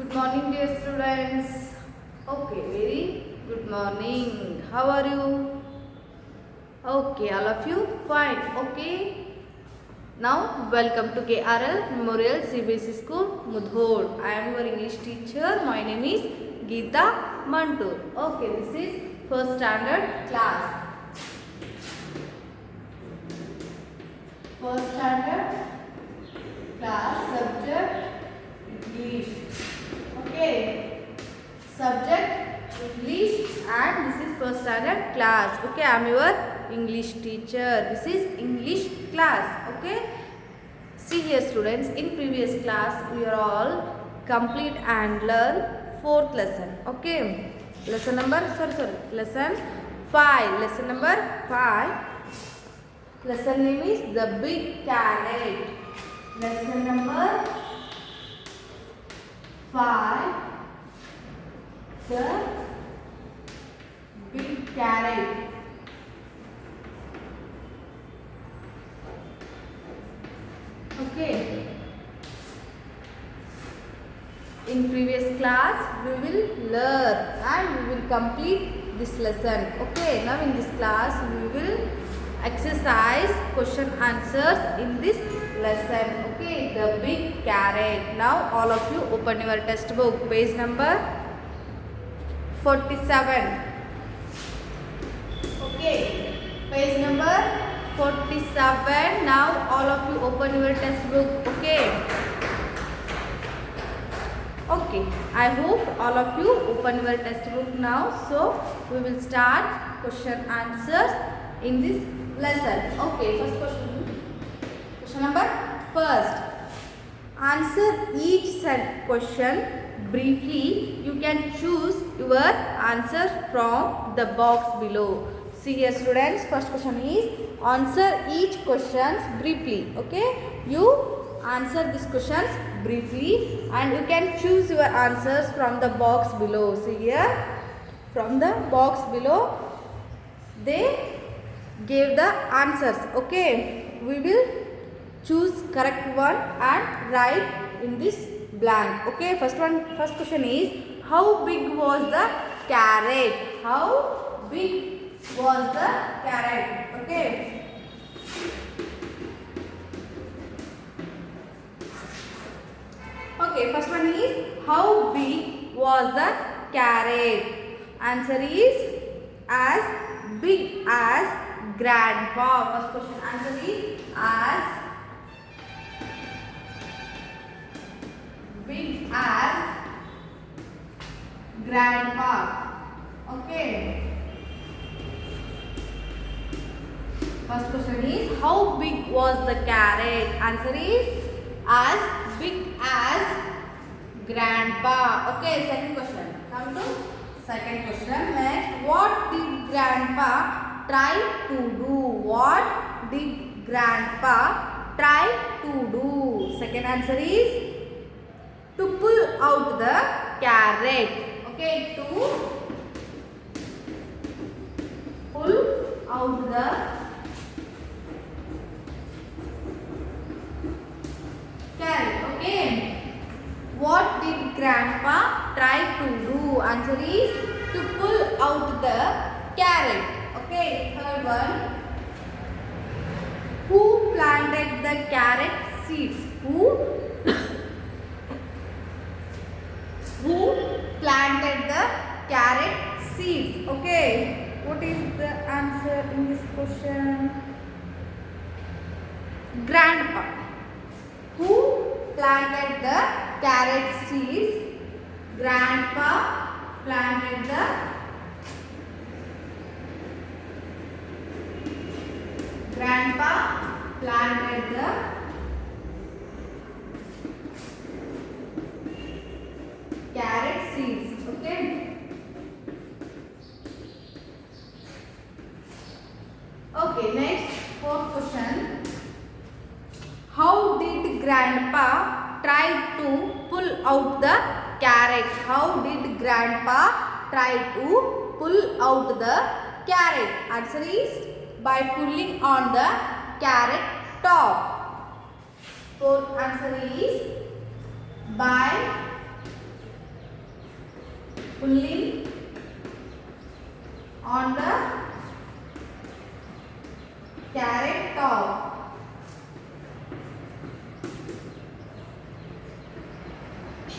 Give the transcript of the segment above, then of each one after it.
Good morning, dear students. Okay, very good morning. How are you? Okay, all of you fine. Okay. Now, welcome to KRL Memorial CBSE School, Mudhol. I am your English teacher. My name is Geeta Mantur. Okay, this is first standard class. First standard class subject English. Okay, subject English and this is first standard class. Okay, I am your English teacher. This is English class. Okay, see here students, in previous class we are all complete and learn fourth lesson. Okay, lesson number lesson 5. Lesson number 5. Lesson name is The Big Carrot. Lesson number 5. The Big Carrot. Okay. In previous class we will learn and we will complete this lesson. Okay. Now in this class we will exercise question answers in this lesson. Okay, the big carrot. Now all of you open your textbook, page number 47. Okay, page number 47. Now all of you open your textbook. Okay, I hope all of you open your textbook now. So we will start question answers in this lesson. Okay, first question. Question number first. Answer each set question briefly. You can choose your answer from the box below. See here students, first question is answer each questions briefly. Okay, you answer these questions briefly and you can choose your answers from the box below. See here, from the box below they gave the answers. Okay, we will choose correct one and write in this blank. Okay, first question is how big was the carrot? How big was the carrot? Okay. Okay, first one is how big was the carrot? Answer is as big as grandpa. First question answer is as big as grandpa. Okay. First question is how big was the carrot? Answer is as big as grandpa. Okay, second question. Come to second question. Next, what did grandpa try to do? What did grandpa try to do? Second answer is to pull out the carrot. Okay, to pull out the carrot. Okay. What did grandpa try to do? Answer is to pull out the carrot. Okay, third one. Who planted the carrot seeds? Who planted the carrot seeds? Okay, what is the answer in this question? Grandpa. Who planted the carrot seeds? Grandpa planted the carrot seeds. Okay. Okay, next fourth question. How did grandpa try to pull out the carrot? How did grandpa try to pull out the carrot? Answer is by pulling on the carrot top. Fourth answer is by pulling on the carrot top.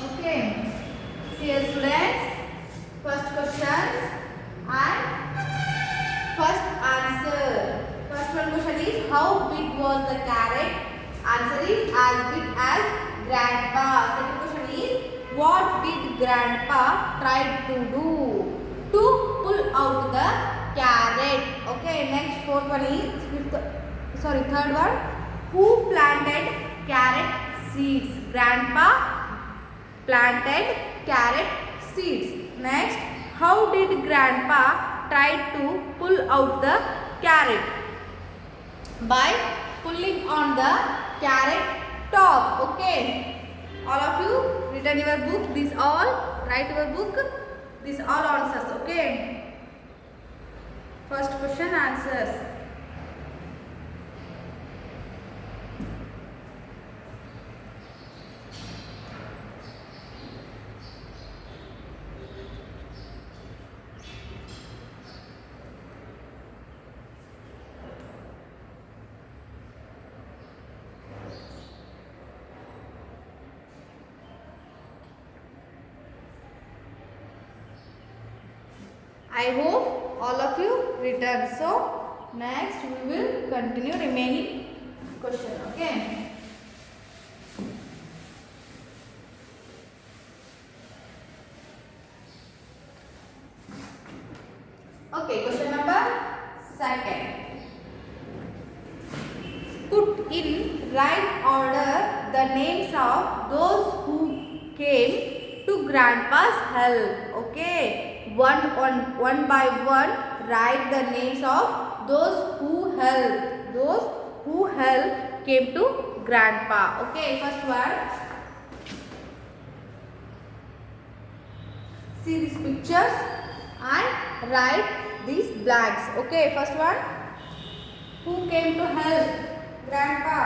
Okay. See you students. First question and first answer. First one question is how big was the carrot? Answer is as big as grandpa. Second question is what did grandpa try to do to pull out the carrot? Okay. Next fourth one is third one. Who planted carrot seeds? Grandpa planted carrot seeds. Next, how did grandpa try to pull out the carrot? By pulling on the carrot top. Okay. All of you written your book. These all write your book. These all answers. Okay. First question answers. I hope all of you return. So next we will continue remaining question. Okay. Okay. Question number second. Put in right order the names of those who came to grandpa's help. Okay. One by one write the names of those who helped. Those who helped came to grandpa. Okay, first one. See these pictures and write these blanks. Okay, first one. Who came to help grandpa?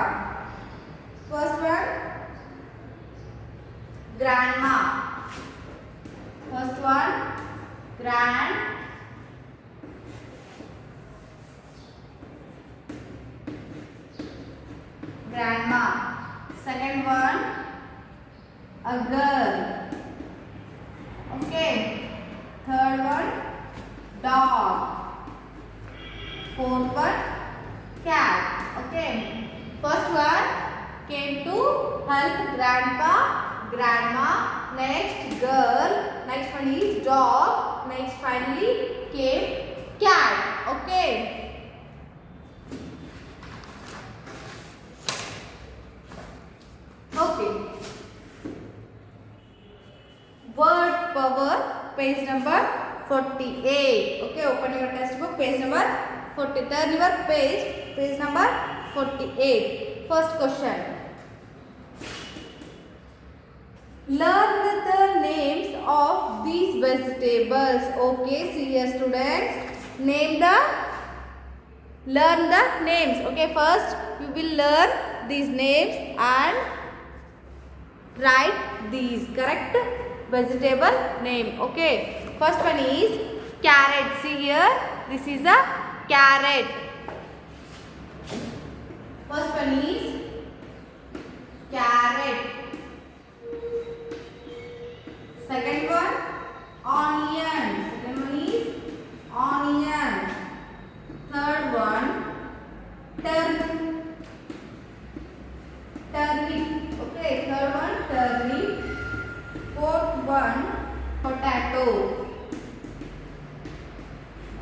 First one. Grandma. First one. Grandma. Second one, a girl. Okay. Third one, dog. Fourth one, cat. Okay. First one came to help grandpa, grandma. Next girl. Next one is dog. Next finally came cat. Okay. Okay. Word power, page number 48. Okay, open your textbook, page number 40. Turn your page number 48. First question. Learn the names of these vegetables. Okay, see here students. Learn the names. Okay, first you will learn these names and write these correct vegetable name. Okay, first one is carrot. See here, this is a carrot. First one is carrot. Second one, onion. Second one is onion. Third one, turnip. Okay, third one, turnip. Fourth one, potato.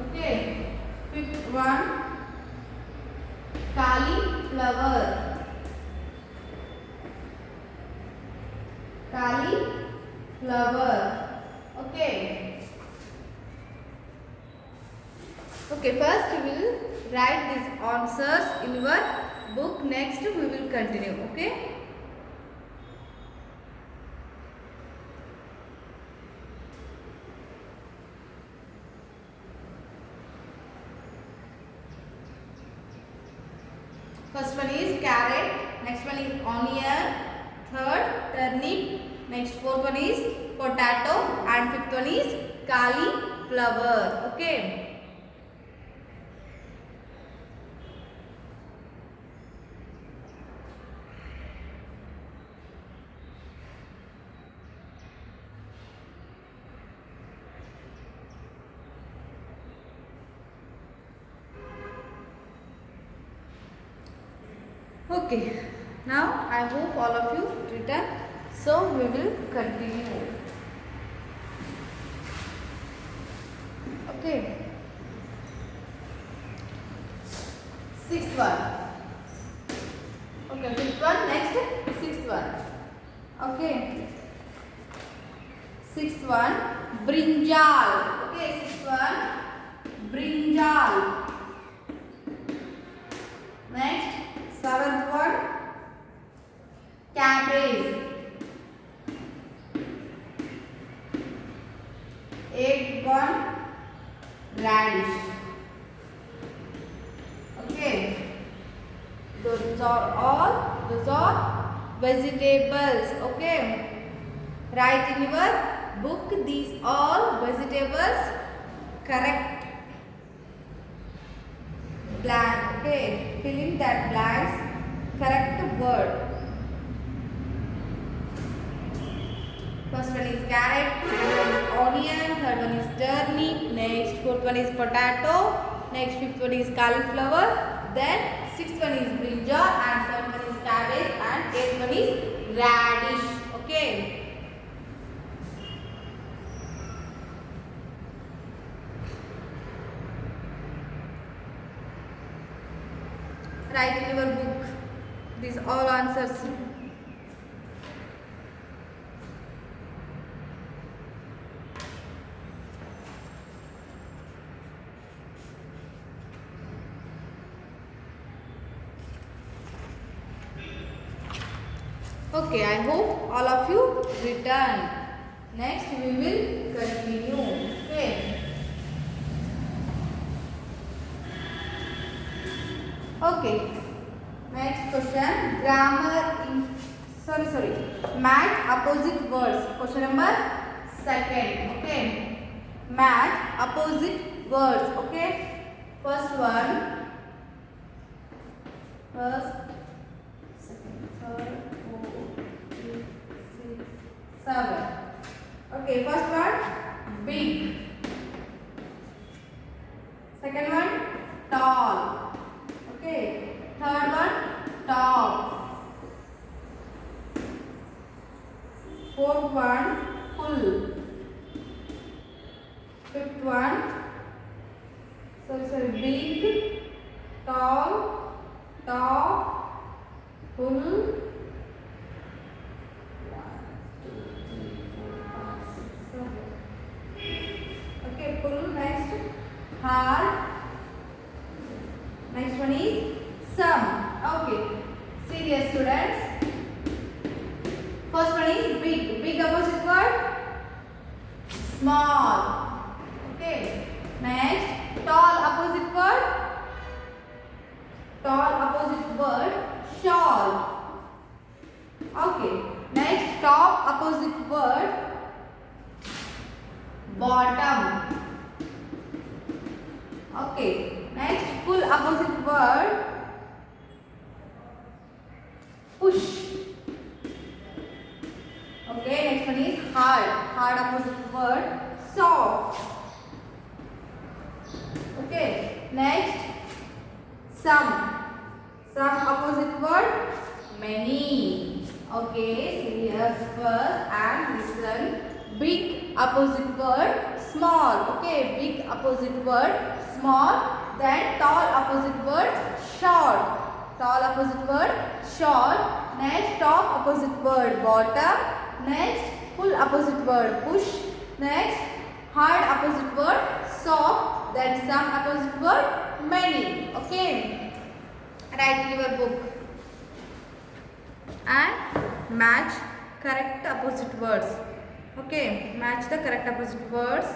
Okay, fifth one, cauliflower. Okay. Okay, first we will write these answers in your book. Next we will continue. Okay. First one is carrot, next one is onion, third turnip, Next fourth one is potato and fifth one is cauliflower. Okay. Okay, now I hope all of you written, so we will continue. Okay, sixth one. Okay, fifth one, next sixth one. Okay, sixth one, brinjal. Okay, sixth one, brinjal. Next, seventh one, cabbage. Eighth one, radish. Okay, those are vegetables. Okay, write in your book these all vegetables. Correct blank. Okay, fill in that blanks. Correct word. First one is carrot, second one is onion, third one is turnip, next fourth one is potato, next fifth one is cauliflower, then sixth one is brinjal and seventh one is cabbage and eighth one is radish. Okay. Write in your book these all answers. Okay, I hope all of you return. Next we will continue. Okay. Okay. Next question. Grammar in match opposite words. Question number second. Okay. Match opposite words. Okay. First one. First, second, third, fourth, fifth, sixth, seven. Okay. First one, big. Second one, tall. Okay. Third one, tall. Fourth one, full. Fifth one, big, tall, tall, full. 1, 2, 3, 4, 5, 6, 7. Okay, full. Next, hard. Next one is some. Okay. Serious students. First one is big. Big opposite word, small. Okay. Next, tall opposite word. Tall opposite word, shawl. Okay. Next, top opposite word, bottom. Okay. Next, full opposite word, push. Okay. Next one is hard. Hard opposite word, soft. Okay. Next, some. Some opposite word, many. Okay. Serious first and listen. Big opposite word, small. Okay. Big opposite word, small. Then tall opposite word, short. Tall opposite word, short. Next, top opposite word, bottom. Next, full opposite word, push. Next, hard opposite word, soft. Then some opposite word, many. Okay. Write in your book and match correct opposite words. Okay. Match the correct opposite words.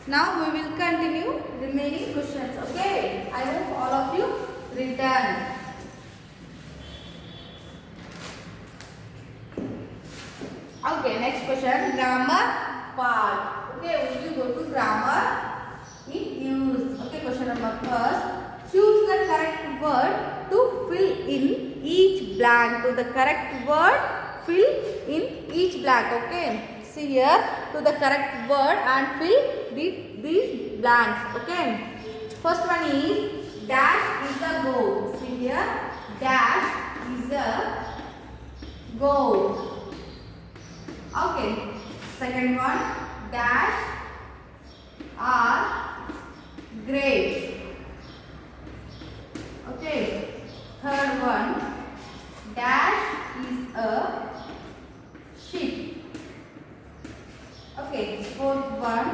Now we will continue remaining questions. Okay, I hope all of you written. Okay, next question, grammar part. Okay, we will go to grammar in use. Okay, question number first. Choose the correct word to fill in each blank. To the correct word, fill in each blank. Okay, see here, to the correct word and fill these blanks. Okay, first one is dash is a goat. See here, dash is a goat. Okay, second one, dash are grapes. Okay, third one, dash is a sheep. Okay, fourth one,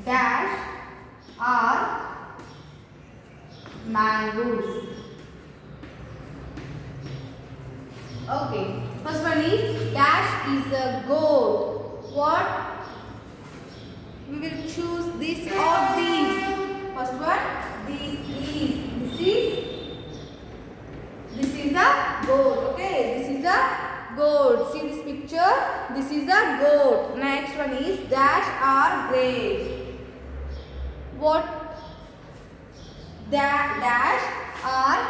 dash are mangoes. Okay, first one is dash is a goat. What? We will choose this or these. First one, this is a goat. Okay, this is a goat. See this picture? This is a goat. Next one is dash are grapes. What? Dash are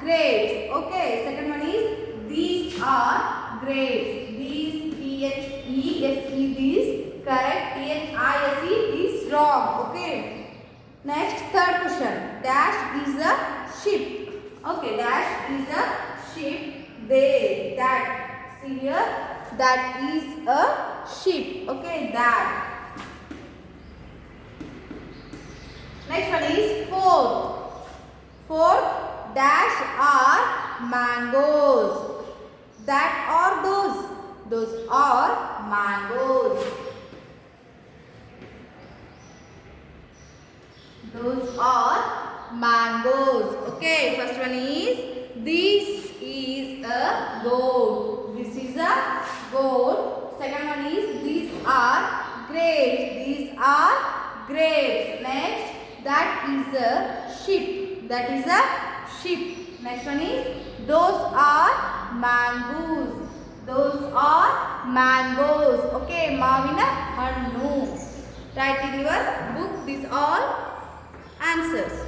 grapes. Okay, second one is these are grapes. These P-H-E-S-E, these correct. T-H-I-S-E is wrong. Okay. Next, third question. Dash is a sheep. Okay, dash is a sheep. That. See here. That is a sheep. Okay, that. Next one is fourth. Fourth, dash are mangoes. That are those. Those are mangoes. Those are mangoes. Okay, first one is this is a goat. This is a goat. Second one is these are grapes. These are grapes. Next, that is a sheep. That is a sheep. Next one is those are mangoes. Those are mangoes. Okay, Mavina Hannu. Write in your book these all answers.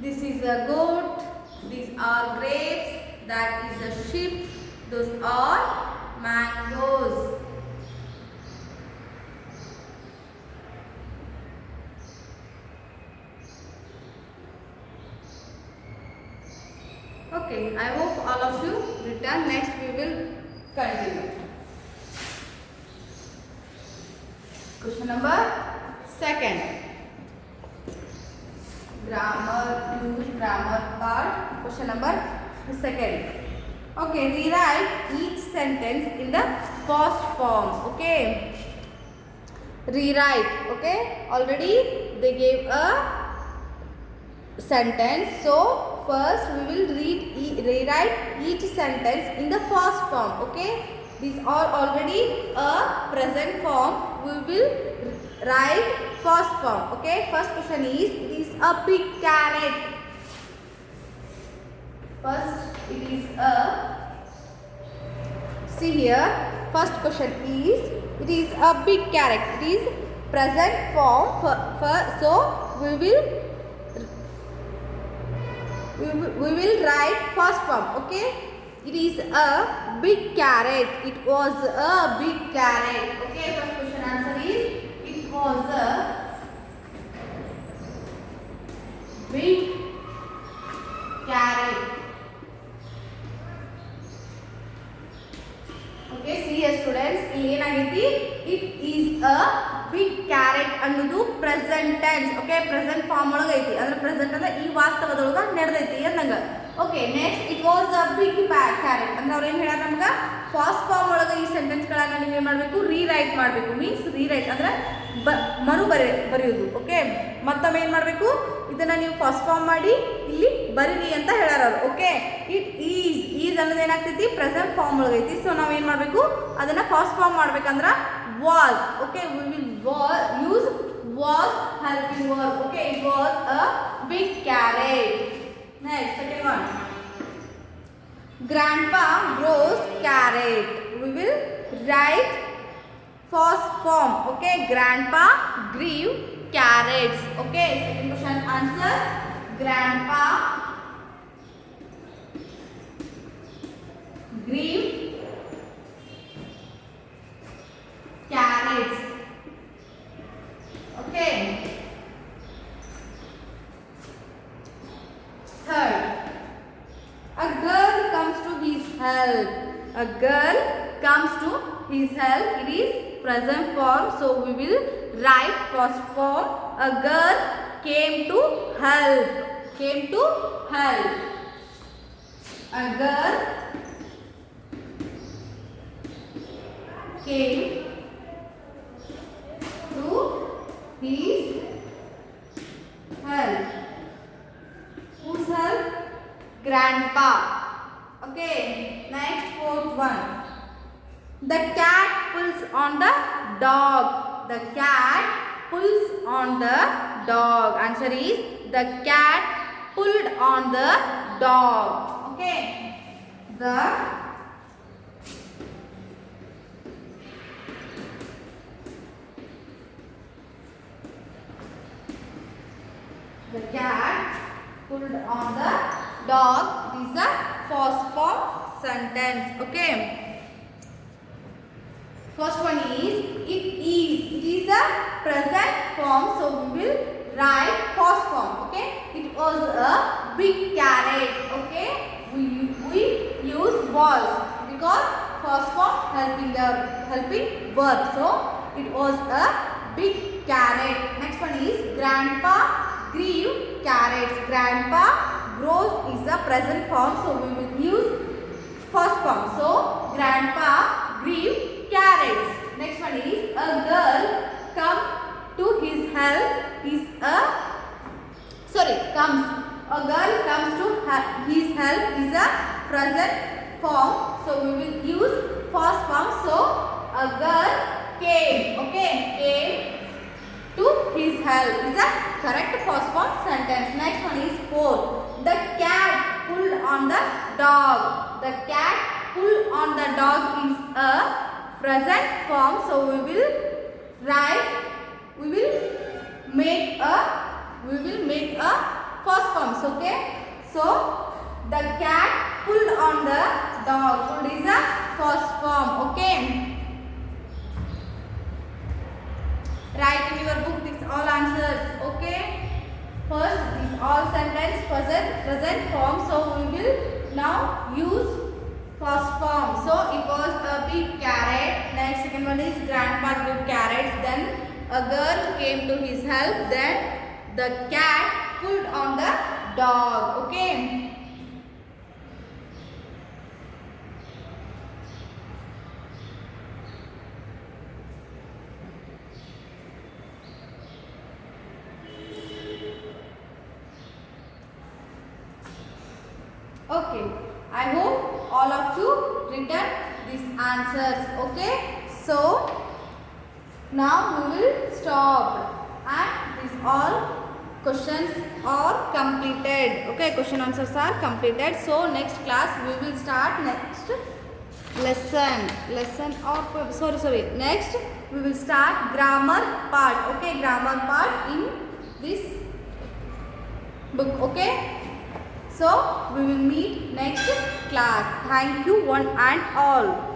This is a goat. These are grapes. That is a sheep. Those are mangoes. Okay, I hope all of you return. Next we will continue. Question number second. Grammar part. Question number second. Okay, rewrite each sentence in the first form. Okay, rewrite. Okay, already they gave a sentence, so first we will rewrite each sentence in the first form. Okay, these are already a present form. We will write first form. Okay, first question is, it is a big carrot. First, it is a, see here, first question is, it is a big carrot. It is present form. So we will write first form. Okay, it is a big carrot. It was a big carrot. Okay, first question answer is, it was a big carrot. Okay, see here students, it is a big carrot ಅನ್ನೋದು present tense. Okay, present form ಒಳಗೆ ಐತಿ ಅಂದ್ರೆ present ಅಂದ್ರೆ ಈ ವಾಸ್ತವದೊಳಗೆ ನಡೆದೈತಿ ಅಂದಂಗ. Okay next it was a big carrot ಅಂದ್ರೆ ಅವ್ರು ಏನು ಹೇಳ್ಯಾರ ನಮ್ಗೆ ಫಾಸ್ಟ್ ಫಾರ್ಮ್ ಒಳಗೆ ಈ ಸೆಂಟೆನ್ಸ್ಗಳನ್ನು ನೀವು ಏನು ಮಾಡಬೇಕು ರೀರೈಟ್ ಮಾಡಬೇಕು. ಮೀನ್ಸ್ ರೀರೈಟ್ ಅಂದ್ರೆ ಬರೆಯೋದು. ಓಕೆ ಮತ್ತೊಮ್ಮೆ ಏನು ಮಾಡಬೇಕು ಇದನ್ನು ನೀವು ಫಸ್ಟ್ ಫಾರ್ಮ್ ಮಾಡಿ ಇಲ್ಲಿ ಬರೀರಿ ಅಂತ ಹೇಳ್ಯಾರ ಅವರು. ಓಕೆ ಇಟ್ ಈಸ್ ಅನ್ನೋದು ಏನಾಗ್ತೈತಿ ಪ್ರೆಸೆಂಟ್ ಫಾರ್ಮ್ ಒಳಗೆ ಐತಿ. ಸೊ ನಾವು ಏನು ಮಾಡಬೇಕು ಅದನ್ನು ಫಸ್ಟ್ ಫಾರ್ಮ್ ಮಾಡ್ಬೇಕಂದ್ರೆ was. Okay, we will use was helping verb. Okay, it was a big carrot. Next, second one. Grandpa grows carrot. We will write first form. Okay, Grandpa grew carrots. Okay, second question answer. Grandpa grew carrots. Okay. Third, a girl comes to his help. A girl comes to his help. It is present form. So we will write first form. A girl came to help. Came to help. A girl came to his help. Whose help? Grandpa. Okay. Next, fourth one. The cat pulls on the dog. The cat pulls on the dog. Answer is the cat pulled on the dog. Okay. The cat pulled on the dog is a first form sentence. Okay. First one is it is. It is a present form. So we will write first form. Okay. It was a big carrot. Okay. We use was because first form helping verb. So it was a big carrot. Next one is grandpa grew carrots. Grandpa grows is the present form. So we will use first form. So grandpa grew carrots. Next one is a girl come to his help is a comes. A girl comes to his help is a present form. So we will use first form. So a girl came. Okay, came to his help is a correct first form sentence. Next one is 4. The cat pulled on the dog. The cat pulled on the dog is a present form. So we will make a first form. Okay. So the cat pulled on the dog. Pulled is a first form. Okay. Write in your book these all answers. Okay. First, these all sentence present form. So we will now use first form. So it was a big carrot. Next, second one is grandpa grew carrots. Then a girl came to his help. Then the cat pulled on the dog. Okay. Okay, I hope all of you written these answers. Okay, so now we will stop and these all questions are completed. Okay, question answers are completed. So next class we will start next lesson or sorry next we will start grammar part. Okay, grammar part in this book. Okay. So we will meet next class. Thank you one and all.